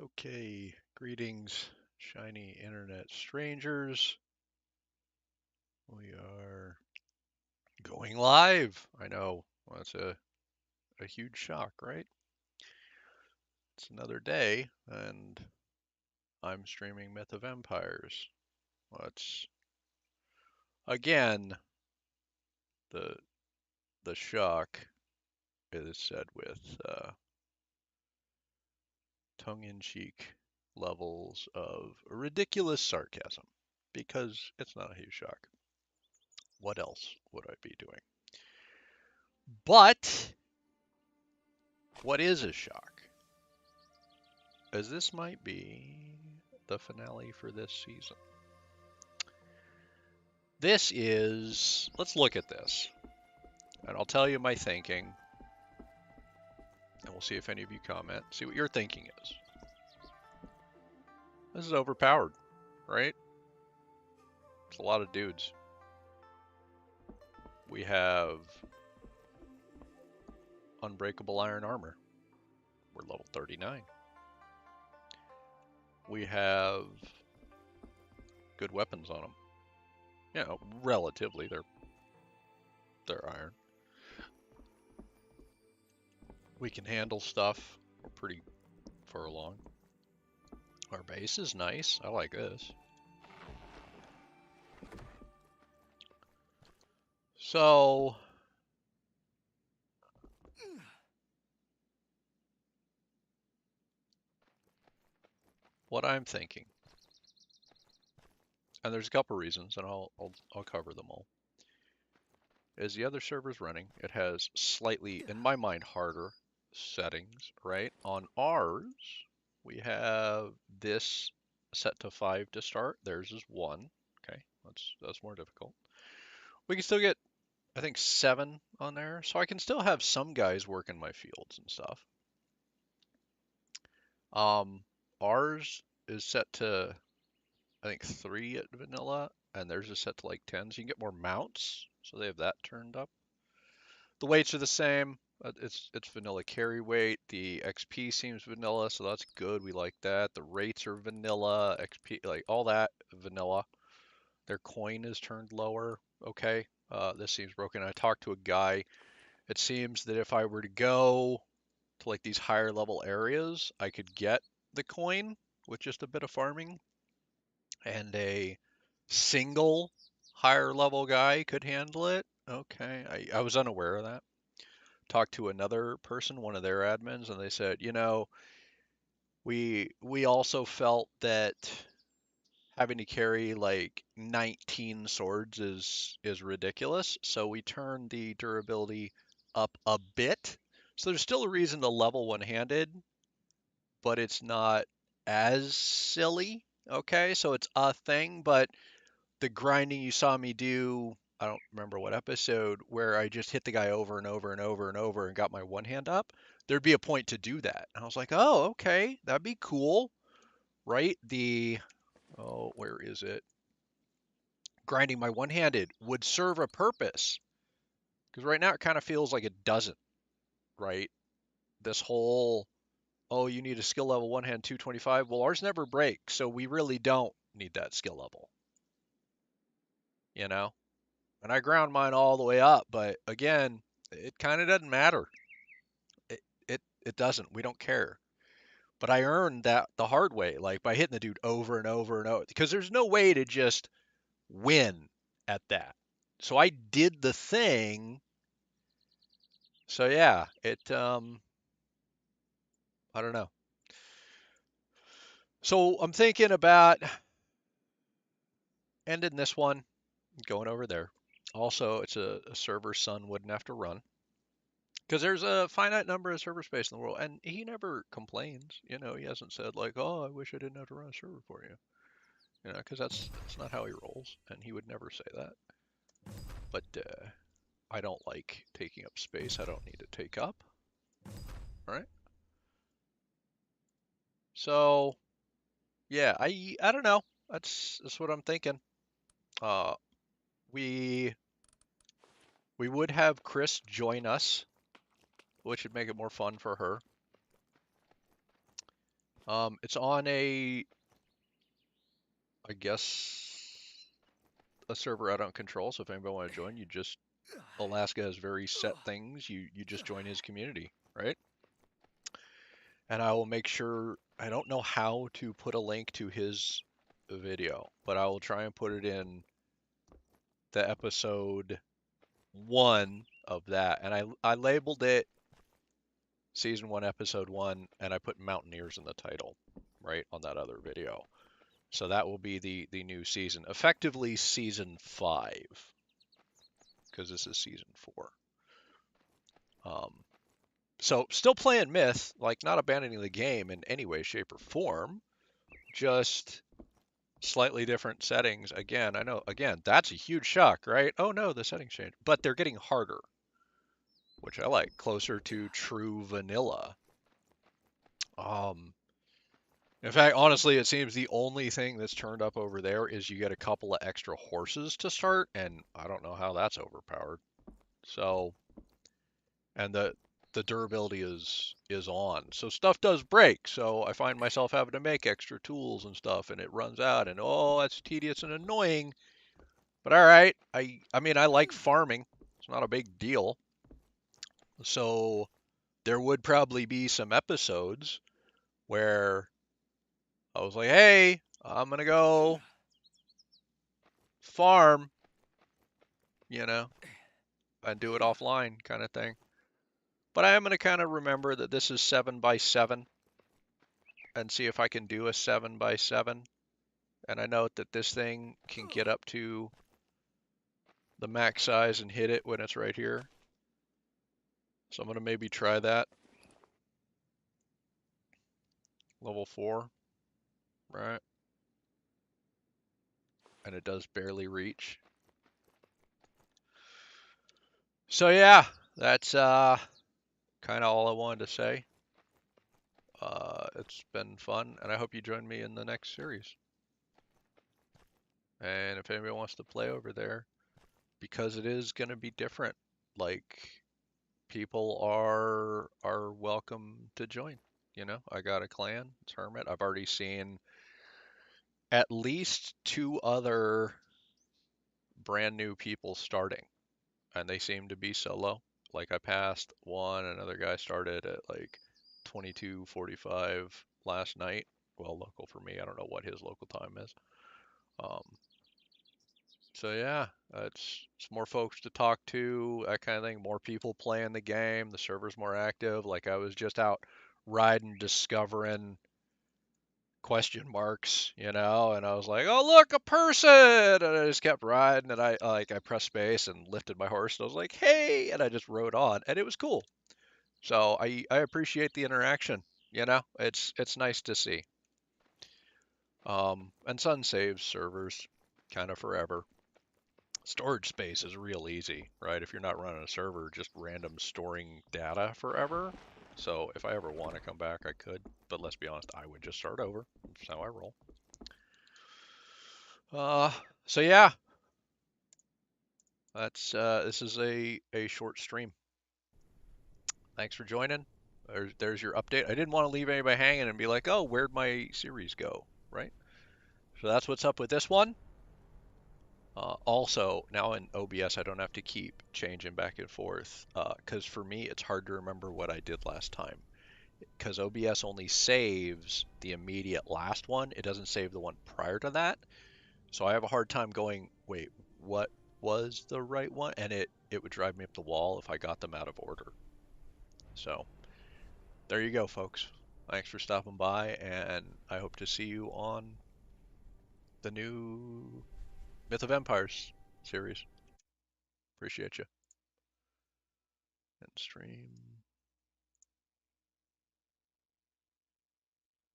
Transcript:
Okay, greetings, shiny internet strangers. We are going live. I know, well, that's a huge shock, right? It's another day, and I'm streaming Myth of Empires. Well, it's again the the shock is said with tongue-in-cheek levels of ridiculous sarcasm, because it's not a huge shock. What else would I be doing? But what is a shock? As this might be the finale for this season. Let's look at this, and I'll tell you my thinking, and we'll see if any of you comment, see what your thinking is. This is overpowered, right? It's a lot of dudes. We have unbreakable iron armor. We're level 39. We have good weapons on them. You know, relatively, they're iron. We can handle stuff. We're pretty far along. Our base is nice. I like this. So, what I'm thinking, and there's a couple reasons, and I'll cover them all, is the other server's running. It has slightly, in my mind, harder settings, right? On ours, we have this set to 5 to start. Theirs is 1. Okay, that's more difficult. We can still get, I think, 7 on there, so I can still have some guys working my fields and stuff. Ours is set to, I think, 3 at vanilla, and theirs is set to like 10, so you can get more mounts, so they have that turned up. The weights are the same. It's vanilla carry weight. The XP seems vanilla, so that's good. We like that. The rates are vanilla. XP, like all that vanilla. Their coin is turned lower. Okay, this seems broken. I talked to a guy. It seems that if I were to go to like these higher level areas, I could get the coin with just a bit of farming, and a single higher level guy could handle it. Okay, I was unaware of that. Talked to another person, one of their admins, and they said, you know, we also felt that having to carry like 19 swords is ridiculous, so we turned the durability up a bit. So there's still a reason to level one-handed, but it's not as silly. Okay, so it's a thing, but the grinding you saw me do, I don't remember what episode, where I just hit the guy over and over and over and over and got my one hand up, there'd be a point to do that. And I was like, oh, okay, that'd be cool, right? Oh, where is it? Grinding my one-handed would serve a purpose. Because right now it kind of feels like it doesn't, right? This whole, oh, you need a skill level one hand 225. Well, ours never breaks, so we really don't need that skill level, you know? And I ground mine all the way up, but again, it kind of doesn't matter. It doesn't. We don't care. But I earned that the hard way, like by hitting the dude over and over and over, because there's no way to just win at that. So I did the thing. So yeah, I don't know. So I'm thinking about ending this one, going over there. Also, it's a server Sun wouldn't have to run. Because there's a finite number of server space in the world, and he never complains. You know, he hasn't said like, "Oh, I wish I didn't have to run a server for you." You know, because that's not how he rolls, and he would never say that. But I don't like taking up space I don't need to take up. All right. So yeah, I don't know. That's what I'm thinking. Uh, we we would have Chris join us, which would make it more fun for her. It's on I guess, a server I don't control. So if anybody want to join, you just Alaska has very set things. You just join his community, right? And I will make sure. I don't know how to put a link to his video, but I will try and put it in the episode 1 of that. And I labeled it season 1, episode 1, and I put Mountaineers in the title, right, on that other video. So that will be the new season, effectively season 5, because this is season 4. Um, so still playing Myth, like not abandoning the game in any way, shape, or form, just slightly different settings. Again, I know, again, that's a huge shock, right? Oh no, the settings changed, but they're getting harder, which I like, closer to true vanilla. Um, In fact, honestly, it seems the only thing that's turned up over there is you get a couple of extra horses to start, and I don't know how that's overpowered. So, and the durability is on. So stuff does break. So I find myself having to make extra tools and stuff, and it runs out, and oh, that's tedious and annoying. But all right, I mean I like farming. It's not a big deal. So there would probably be some episodes where I was like, hey, I'm gonna go farm, you know, and do it offline kind of thing. But I am going to kind of remember that this is 7x7 and see if I can do a 7x7. And I know that this thing can get up to the max size and hit it when it's right here. So I'm going to maybe try that. Level 4, right? And it does barely reach. So yeah, that's kind of all I wanted to say. It's been fun, and I hope you join me in the next series. And if anybody wants to play over there, because it is going to be different, like people are welcome to join. You know, I got a clan, it's Hermit. I've already seen at least 2 other brand new people starting, and they seem to be solo. Like I passed one, another guy started at like 22:45 last night. Well, local for me. I don't know what his local time is. Um, so yeah, it's more folks to talk to, that kind of thing. More people playing the game. The server's more active. Like I was just out riding, discovering question marks, and I was like, oh look, a person, and I just kept riding, and I pressed space and lifted my horse, and I was like, hey, and I just rode on, and it was cool. So I appreciate the interaction. It's nice to see. And Sun saves servers kind of forever. Storage space is real easy, right? If you're not running a server, just random storing data forever. So if I ever want to come back, I could. But let's be honest, I would just start over. That's how I roll. Uh, so yeah, that's this is a short stream. Thanks for joining. There's your update. I didn't want to leave anybody hanging and be like, oh, where'd my series go, right? So that's what's up with this one. Also, now in OBS, I don't have to keep changing back and forth because for me, it's hard to remember what I did last time because OBS only saves the immediate last one. It doesn't save the one prior to that. So I have a hard time going, wait, what was the right one? And it would drive me up the wall if I got them out of order. So there you go, folks. Thanks for stopping by, and I hope to see you on the new Myth of Empires series. Appreciate you. End stream.